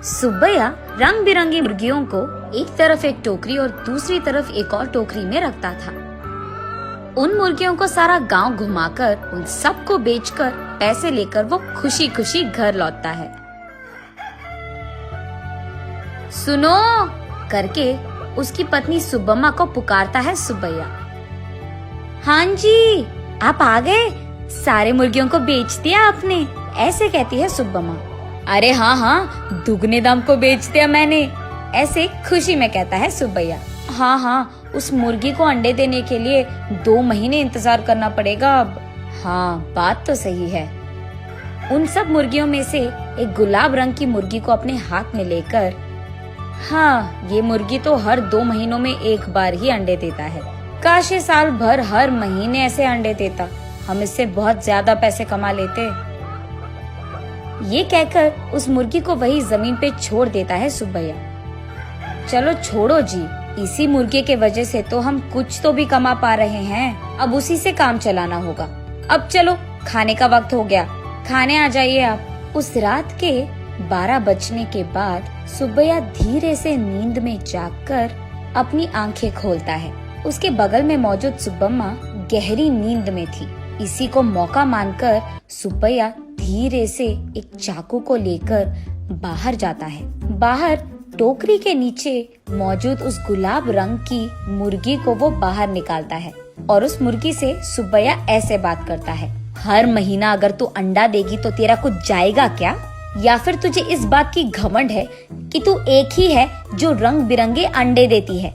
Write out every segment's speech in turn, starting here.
सुब्बैया रंग बिरंगी मुर्गियों को एक तरफ एक टोकरी और दूसरी तरफ एक और टोकरी में रखता था। उन मुर्गियों को सारा गांव घुमाकर उन सबको बेचकर पैसे लेकर वो खुशी खुशी घर लौटता है। सुनो करके उसकी पत्नी सुब्बम्मा को पुकारता है सुब्बैया। हाँ जी, आप आ गए, सारे मुर्गियों को बेच दिया आपने, ऐसे कहती है सुब्बम्मा। अरे हाँ हाँ, दुगने दाम को बेच दिया मैंने, ऐसे खुशी में कहता है सुब्बैया। हाँ हाँ, उस मुर्गी को अंडे देने के लिए 2 महीने इंतजार करना पड़ेगा अब। हाँ, बात तो सही है। उन सब मुर्गियों में से एक गुलाब रंग की मुर्गी को अपने हाथ में लेकर, हाँ, ये मुर्गी तो हर 2 महीनों में एक बार ही अंडे देता है। काश ये साल भर हर महीने ऐसे अंडे देता, हम इससे बहुत ज्यादा पैसे कमा लेते। ये कहकर उस मुर्गी को वही जमीन पे छोड़ देता है सुब्बैया। चलो छोड़ो जी, इसी मुर्गे के वजह से तो हम कुछ तो भी कमा पा रहे हैं, अब उसी से काम चलाना होगा। अब चलो, खाने का वक्त हो गया, खाने आ जाइए आप। उस रात के 12 बजने के बाद सुब्बैया धीरे से नींद में जागकर अपनी आंखें खोलता है। उसके बगल में मौजूद सुब्बम्मा गहरी नींद में थी। इसी को मौका मानकर सुब्बैया धीरे से एक चाकू को लेकर बाहर जाता है। बाहर टोकरी के नीचे मौजूद उस गुलाब रंग की मुर्गी को वो बाहर निकालता है और उस मुर्गी से सुब्बैया ऐसे बात करता है। हर महीना अगर तू अंडा देगी तो तेरा कुछ जाएगा क्या? या फिर तुझे इस बात की घमंड है कि तू एक ही है जो रंग बिरंगे अंडे देती है?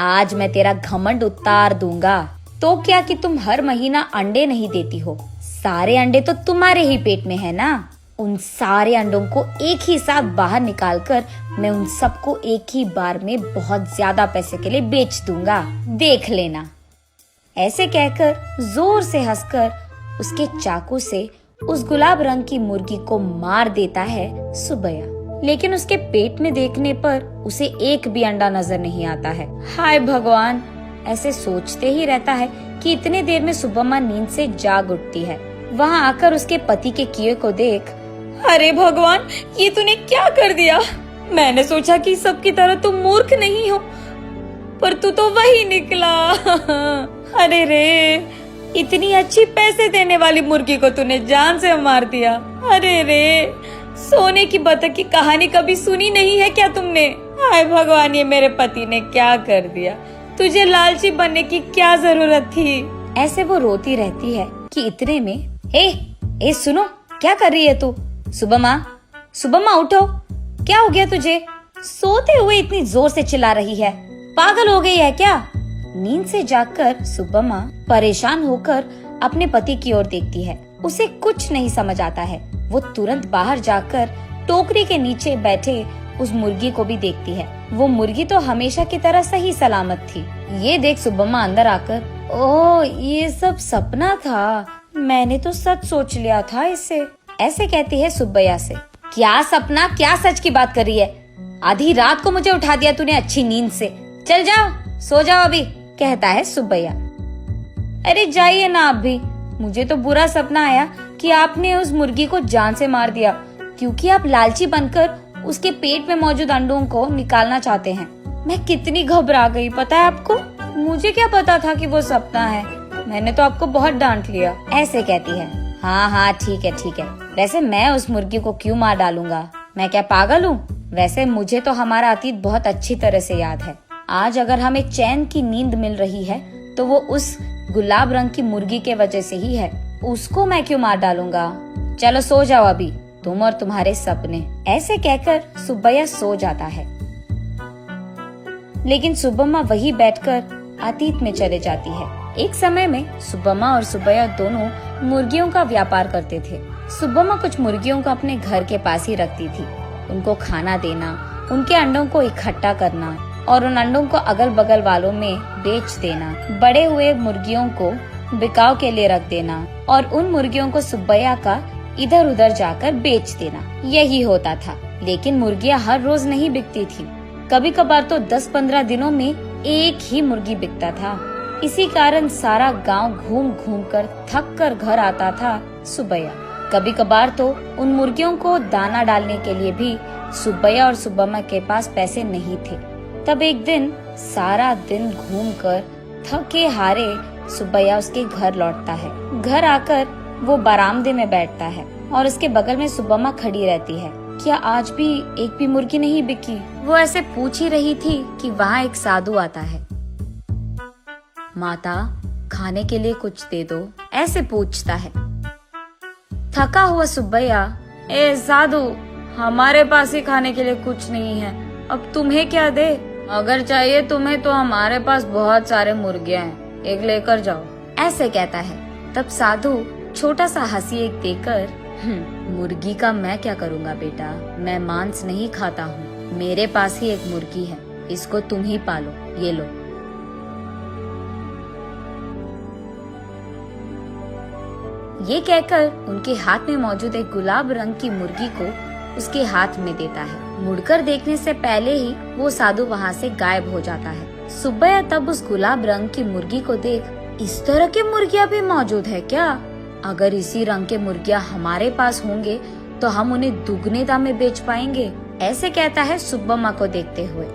आज मैं तेरा घमंड उतार दूंगा। तो क्या कि तुम हर महीना अंडे नहीं देती हो, सारे अंडे तो तुम्हारे ही पेट में है ना। उन सारे अंडों को एक ही साथ बाहर निकालकर मैं उन सबको एक ही बार में बहुत ज्यादा पैसे के लिए बेच दूंगा, देख लेना। ऐसे कहकर जोर से हंसकर उसके चाकू से उस गुलाब रंग की मुर्गी को मार देता है सुब्बैया। लेकिन उसके पेट में देखने पर उसे एक भी अंडा नजर नहीं आता है। हाय भगवान, ऐसे सोचते ही रहता है कि इतने देर में सुब्बम्मा नींद से जाग उठती है। वहाँ आकर उसके पति के किए को देख, अरे भगवान, ये तूने क्या कर दिया? मैंने सोचा कि सबकी तरह तुम मूर्ख नहीं हो, पर तू तो वही निकला। अरे रे, इतनी अच्छी पैसे देने वाली मुर्गी को तूने जान से मार दिया। अरे रे, सोने की बतख की कहानी कभी सुनी नहीं है क्या तुमने? हाय भगवान, ये मेरे पति ने क्या कर दिया? तुझे लालची बनने की क्या जरूरत थी? ऐसे वो रोती रहती है कि इतने में ए सुनो, क्या कर रही है तू? सुब्बम्मा, सुब्बम्मा उठो, क्या हो गया तुझे? सोते हुए इतनी जोर से चिल्ला रही है, पागल हो गई है क्या? नींद से जागकर सुब्बम्मा परेशान होकर अपने पति की ओर देखती है। उसे कुछ नहीं समझ आता है। वो तुरंत बाहर जाकर टोकरी के नीचे बैठे उस मुर्गी को भी देखती है। वो मुर्गी तो हमेशा की तरह सही सलामत थी। ये देख सुब्बम्मा अंदर आकर, ओह, ये सब सपना था, मैंने तो सच सोच लिया था इसे, ऐसे कहती है सुब्बैया से। क्या सपना, क्या सच की बात कर रही है? आधी रात को मुझे उठा दिया तूने अच्छी नींद से। चल जाओ, सो जाओ अभी, कहता है सुब्बैया। अरे जाइए ना आप भी, मुझे तो बुरा सपना आया कि आपने उस मुर्गी को जान से मार दिया, क्योंकि आप लालची बनकर उसके पेट में मौजूद अंडों को निकालना चाहते हैं। मैं कितनी घबरा गई पता है आपको? मुझे क्या पता था कि वो सपना है, मैंने तो आपको बहुत डांट लिया, ऐसे कहती है। हाँ हाँ, ठीक है। वैसे मैं उस मुर्गी को क्यों मार डालूंगा, मैं क्या पागल हूँ? वैसे मुझे तो हमारा अतीत बहुत अच्छी तरह से याद है। आज अगर हमें चैन की नींद मिल रही है तो वो उस गुलाब रंग की मुर्गी के वजह से ही है, उसको मैं क्यों मार डालूंगा? चलो सो जाओ अभी, तुम और तुम्हारे सपने। ऐसे कहकर सुब्बैया सो जाता है। लेकिन सुब्बम्मा वही बैठकर अतीत में चले जाती है। एक समय में सुब्बम्मा और सुब्बैया दोनों मुर्गियों का व्यापार करते थे। सुब्बम्मा कुछ मुर्गियों को अपने घर के पास ही रखती थी। उनको खाना देना, उनके अंडों को इकट्ठा करना और उन अंडों को अगल बगल वालों में बेच देना, बड़े हुए मुर्गियों को बिकाव के लिए रख देना और उन मुर्गियों को सुब्बैया का इधर उधर जाकर बेच देना, यही होता था। लेकिन मुर्गियां हर रोज नहीं बिकती थी, कभी कभार तो 10-15 दिनों में एक ही मुर्गी बिकता था। इसी कारण सारा गांव घूम घूम कर थक कर घर आता था सुब्बैया। कभी कभार तो उन मुर्गियों को दाना डालने के लिए भी सुब्बैया और सुब्बम्मा के पास पैसे नहीं थे। तब एक दिन सारा दिन घूमकर थके हारे सुब्बैया उसके घर लौटता है। घर आकर वो बरामदे में बैठता है और उसके बगल में सुब्बम्मा खड़ी रहती है। क्या आज भी एक भी मुर्गी नहीं बिकी? वो ऐसे पूछ ही रही थी कि वहाँ एक साधु आता है। माता, खाने के लिए कुछ दे दो, ऐसे पूछता है। थका हुआ सुब्बैया, ए साधु, हमारे पास ही खाने के लिए कुछ नहीं है, अब तुम्हें क्या दे? अगर चाहिए तुम्हें तो हमारे पास बहुत सारे मुर्गियां हैं, एक लेकर जाओ, ऐसे कहता है। तब साधु छोटा सा हंसी एक देकर, मुर्गी का मैं क्या करूँगा बेटा, मैं मांस नहीं खाता हूँ, मेरे पास ही एक मुर्गी है, इसको तुम ही पालो, ये लो। ये कहकर उनके हाथ में मौजूद एक गुलाब रंग की मुर्गी को उसके हाथ में देता है। मुड़कर देखने से पहले ही वो साधु वहाँ से गायब हो जाता है। सुब्बैया तब उस गुलाब रंग की मुर्गी को देख, इस तरह की मुर्गियाँ भी मौजूद है क्या? अगर इसी रंग के मुर्गियाँ हमारे पास होंगे तो हम उन्हें दुगने दाम में बेच पाएंगे, ऐसे कहता है सुब्बम्मा को देखते हुए।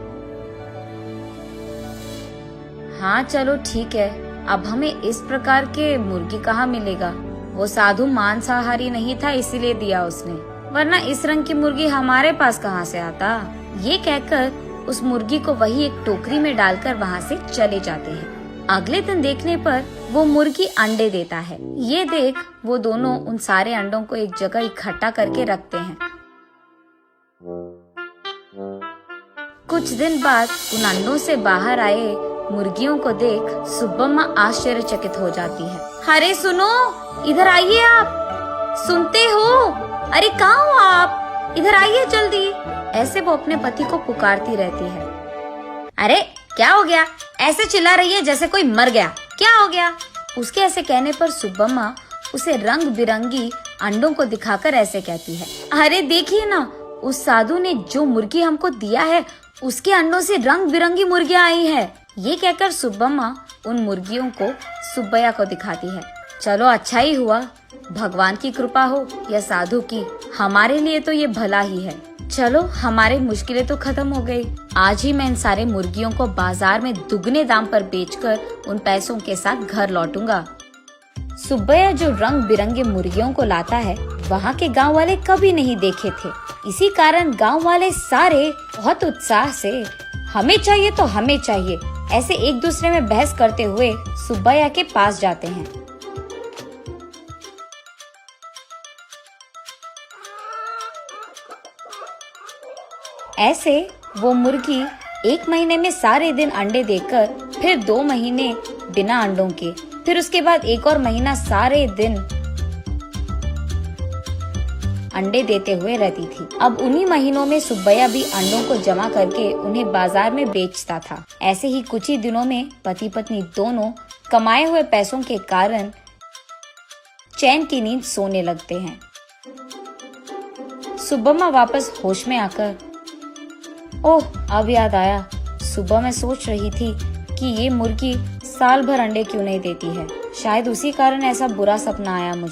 हाँ चलो ठीक है, अब हमें इस प्रकार के मुर्गी कहाँ मिलेगा? वो साधु मांसाहारी नहीं था इसीलिए दिया उसने, वरना इस रंग की मुर्गी हमारे पास कहाँ से आता? ये कहकर उस मुर्गी को वही एक टोकरी में डालकर वहाँ से चले जाते हैं। अगले दिन देखने पर वो मुर्गी अंडे देता है। ये देख वो दोनों उन सारे अंडों को एक जगह इकट्ठा करके रखते हैं। कुछ दिन बाद उन अंडों से बाहर आए मुर्गियों को देख सुब्बम्मा आश्चर्यचकित हो जाती है। अरे सुनो, इधर आइए आप, सुनते हो? अरे कहाँ हो आप? इधर आइए जल्दी, ऐसे वो अपने पति को पुकारती रहती है। अरे क्या हो गया? ऐसे चिल्ला रही है जैसे कोई मर गया, क्या हो गया? उसके ऐसे कहने पर सुब्बम्मा उसे रंग बिरंगी अंडों को दिखाकर ऐसे कहती है, अरे देखिए ना, उस साधु ने जो मुर्गी हमको दिया है उसके अंडों से रंग बिरंगी मुर्गियाँ आई है। ये कहकर सुब्बम्मा उन मुर्गियों को सुब्बैया को दिखाती है। चलो अच्छा ही हुआ, भगवान की कृपा हो या साधु की, हमारे लिए तो ये भला ही है। चलो हमारी मुश्किलें तो खत्म हो गई। आज ही मैं इन सारे मुर्गियों को बाजार में दुगने दाम पर बेचकर उन पैसों के साथ घर लौटूंगा। सुब्बैया जो रंग बिरंगे मुर्गियों को लाता है, वहाँ के गांव वाले कभी नहीं देखे थे। इसी कारण गांव वाले सारे बहुत उत्साह से हमें चाहिए तो हमें चाहिए, ऐसे एक दूसरे में बहस करते हुए सुब्बैया के पास जाते हैं। ऐसे वो मुर्गी एक महीने में सारे दिन अंडे देकर, फिर 2 महीने बिना अंडों के, फिर उसके बाद एक और महीना सारे दिन अंडे देते हुए रहती थी। अब उन्हीं महीनों में सुब्बैया भी अंडों को जमा करके उन्हें बाजार में बेचता था। ऐसे ही कुछ ही दिनों में पति पत्नी दोनों कमाए हुए पैसों के कारण चैन की नींद सोने लगते हैं। सुब्बम्मा वापस होश में आकर, ओह अब याद आया, सुबह मैं सोच रही थी कि ये मुर्गी साल भर अंडे क्यों नहीं देती है, शायद उसी कारण ऐसा बुरा सपना आया मुझे।